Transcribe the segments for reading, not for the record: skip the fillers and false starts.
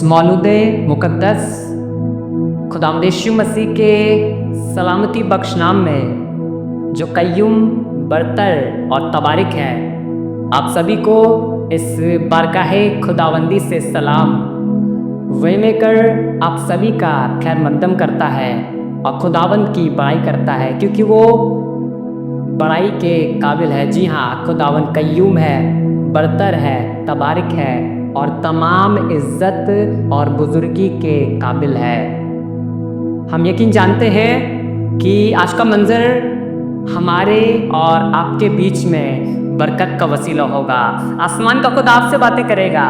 मौलूद मुक़द्दस खुदावंद यीशु मसीह के सलामती बख्श नाम में जो कय्यूम बरतर और तबारिक है, आप सभी को इस बारगाहे खुदावंदी से सलाम। वही मेकर आप सभी का खैर मकदम करता है और खुदावंद की बड़ाई करता है, क्योंकि वो बड़ाई के काबिल है। जी हाँ, खुदावंद कय्यूम है, बरतर है, तबारिक है और तमाम इज़्ज़त और बुजुर्गी के काबिल है। हम यकीन जानते हैं कि आज का मंज़र हमारे और आपके बीच में बरकत का वसीला होगा। आसमान का खुद आपसे बातें करेगा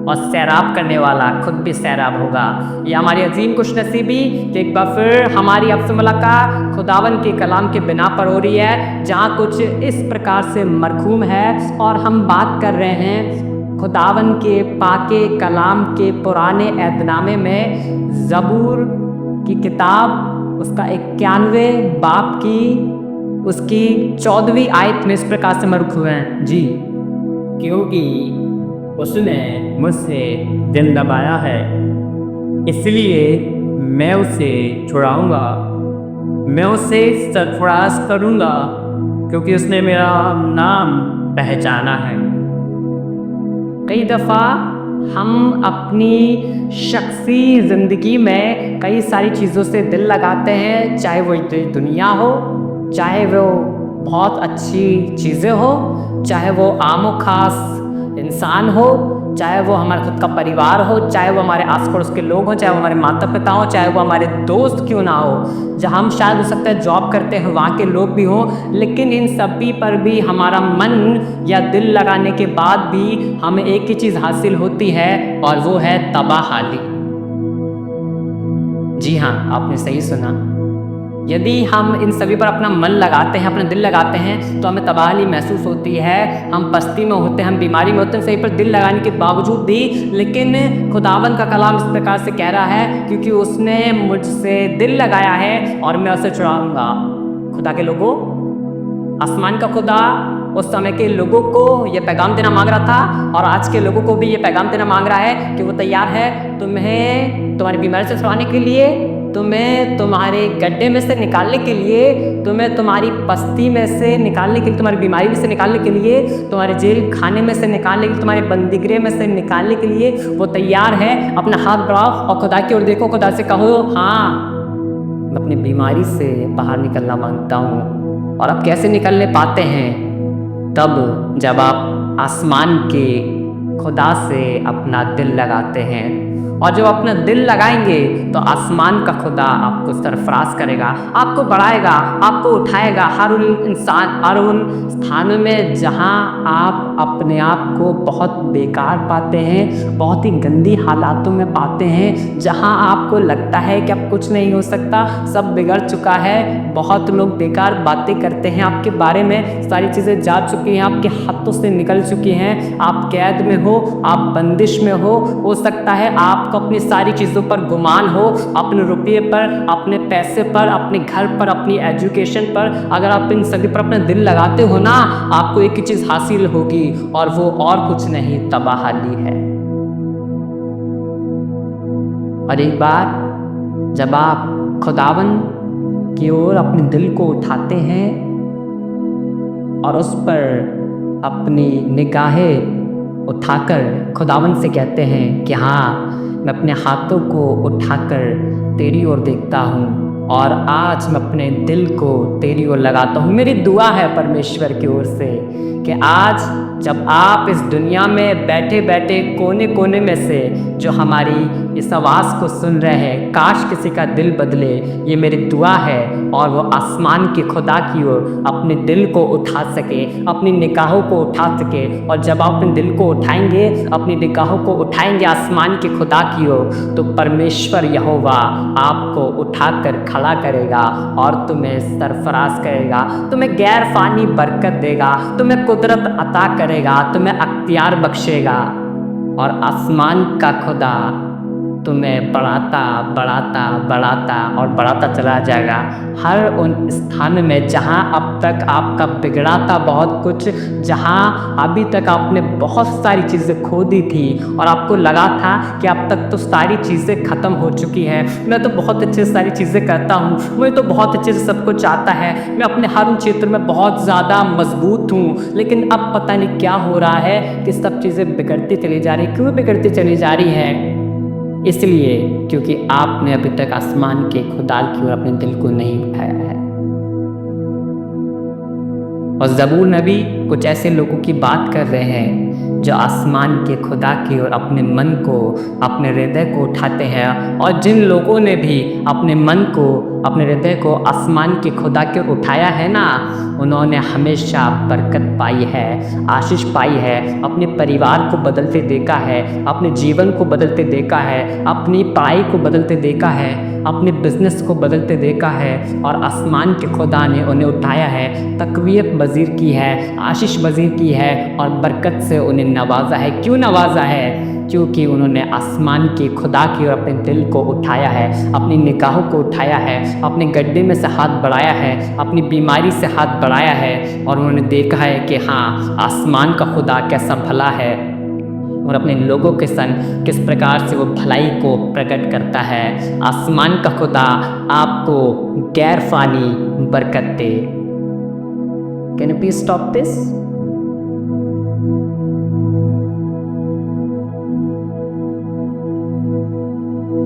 और सैराब करने वाला खुद भी सैराब होगा। यह हमारी अजीम खुशनसीबी कि एक बार फिर हमारी आपसे मुलाकात खुदावन के कलाम के बिना पर हो रही है, जहाँ कुछ इस प्रकार से मरखूम है और हम बात कर रहे हैं खुदावन के पाके कलाम के पुराने ऐदनामे में ज़बूर की किताब उसका 91वें बाब की उसकी 14वीं आयत में इस प्रकार से मरखूम है। जी, क्योंकि उसने मुझसे दिल दबाया है, इसलिए मैं उसे छुड़ाऊंगा। मैं उसे सरफराज करूंगा, क्योंकि उसने मेरा नाम पहचाना है। कई दफ़ा हम अपनी शख्सी ज़िंदगी में कई सारी चीज़ों से दिल लगाते हैं, चाहे वो दुनिया हो, चाहे वो बहुत अच्छी चीज़ें हो, चाहे वो आम व ख़ास इंसान हो, चाहे वो हमारा खुद का परिवार हो, चाहे वो हमारे आस पड़ोस के लोग हों, चाहे वो हमारे माता पिता हों, चाहे वो हमारे दोस्त क्यों ना हो, जहाँ हम शायद हो सकता है जॉब करते हैं वहाँ के लोग भी हों, लेकिन इन सभी पर भी हमारा मन या दिल लगाने के बाद भी हमें एक ही चीज़ हासिल होती है और वो है तबाहाली। जी हाँ, आपने सही सुना। यदि हम इन सभी पर अपना मन लगाते हैं, अपना दिल लगाते हैं, तो हमें तबाही महसूस होती है। हम पस्ती में होते हैं, हम बीमारी में होते हैं, सही पर दिल लगाने के बावजूद भी। लेकिन खुदावन का कलाम इस प्रकार से कह रहा है, क्योंकि उसने मुझसे दिल लगाया है और मैं उसे छुड़ाऊंगा। खुदा के लोगों, आसमान का खुदा उस समय के लोगों को ये पैगाम देना मांग रहा था और आज के लोगों को भी ये पैगाम देना मांग रहा है कि वो तैयार है तुम्हें तुम्हारी बीमारी से छुड़ाने के लिए, तुम्हें तुम्हारे गड्ढे में से निकालने के लिए, तुम्हें तुम्हारी पस्ती में से निकालने के लिए, तुम्हारी बीमारी में से निकालने के लिए, तुम्हारे जेल खाने में से निकालने के लिए, तुम्हारे बंदीगृह में से निकालने के लिए वो तैयार है। अपना हाथ बढ़ाओ और खुदा की ओर देखो, खुदा से कहो, हाँ मैं अपनी बीमारी से बाहर निकलना मांगता हूँ। और आप कैसे निकलने पाते हैं? तब जब आप आसमान के खुदा से अपना दिल लगाते हैं, और जब अपना दिल लगाएंगे तो आसमान का खुदा आपको सरफराज करेगा, आपको बढ़ाएगा, आपको उठाएगा हर उन स्थानों में जहां आप अपने आप को बहुत बेकार पाते हैं, बहुत ही गंदी हालातों में पाते हैं, जहां आपको लगता है कि अब कुछ नहीं हो सकता, सब बिगड़ चुका है। बहुत लोग बेकार बातें करते हैं आपके बारे में, सारी चीज़ें जा चुकी हैं, आपके हाथों से निकल चुकी हैं, आप कैद में हो, आप बंदिश में हो सकता है आपको अपनी सारी चीज़ों पर गुमान हो, अपने रुपये पर, अपने पैसे पर, अपने घर पर, अपनी एजुकेशन पर। अगर आप इन सभी पर अपना दिल लगाते हो ना, आपको एक ही चीज़ हासिल होगी और वो और कुछ नहीं, तबाहाली है। और एक बार जब आप खुदावन की ओर अपने दिल को उठाते हैं और उस पर अपनी निगाहें उठाकर खुदावन से कहते हैं कि हाँ, मैं अपने हाथों को उठाकर तेरी ओर देखता हूँ और आज मैं अपने दिल को तेरी ओर लगाता हूँ। मेरी दुआ है परमेश्वर की ओर से कि आज जब आप इस दुनिया में बैठे बैठे कोने कोने में से जो हमारी इस आवाज़ को सुन रहे हैं, काश किसी का दिल बदले, ये मेरी दुआ है, और वो आसमान के खुदा की ओर अपने दिल को उठा सके, अपनी निगाहों को उठा सके। और जब आप अपने दिल को उठाएंगे, अपनी निगाहों को उठाएंगे आसमान के खुदा की ओर, तो परमेश्वर यहोवा आपको उठाकर खड़ा करेगा और तुम्हें सरफराज करेगा, तुम्हें गैर फानी बरकत देगा, तुम्हें कुदरत अता करेगा, तुम्हें अख्तियार बख्शेगा। और आसमान का खुदा तुम्हें बढ़ाता बढ़ाता बढ़ाता और बढ़ाता चला जाएगा। हर उन स्थान में जहाँ अब तक आपका बिगड़ा था बहुत कुछ, जहाँ अभी तक आपने बहुत सारी चीज़ें खो दी थी और आपको लगा था कि अब तक तो सारी चीज़ें ख़त्म हो चुकी हैं, मैं तो बहुत अच्छे से सारी चीज़ें करता हूँ, मुझे तो बहुत अच्छे से सब कुछ आता है, मैं अपने हर क्षेत्र में बहुत ज़्यादा मजबूत हूँ, लेकिन अब पता नहीं क्या हो रहा है कि सब चीज़ें बिगड़ती चली जा रही। क्यों बिगड़ती चली जा रही है? इसलिए क्योंकि आपने अभी तक आसमान के खुदा की ओर अपने दिल को नहीं उठाया है। और ज़बूर नबी कुछ ऐसे लोगों की बात कर रहे हैं जो आसमान के खुदा की ओर अपने मन को, अपने हृदय को उठाते हैं। और जिन लोगों ने भी अपने मन को, अपने हृदय को आसमान के खुदा की ओर उठाया है ना, उन्होंने हमेशा बरकत पाई है, आशीष पाई है, अपने परिवार को बदलते देखा है, अपने जीवन को बदलते देखा है, अपनी पढ़ाई को बदलते देखा है, अपने बिजनेस को बदलते देखा है। और आसमान के खुदा ने उन्हें उठाया है, तकवीत वज़ीर की है, आशीष वज़ीर की है और बरकत से उन्हें नवाजा है। क्यों नवाजा है? क्योंकि उन्होंने आसमान के खुदा की ओर अपने दिल को उठाया है, अपनी निगाहों को उठाया है, अपने गड्ढे में से हाथ बढ़ाया है, अपनी बीमारी से हाथ बढ़ाया है और उन्होंने देखा है कि हाँ, आसमान का खुदा कैसा भला है और अपने लोगों के संग किस प्रकार से वो भलाई को प्रकट करता है। आसमान का खुदा आपको गैर फानी बरकत दे। Can you please stop this?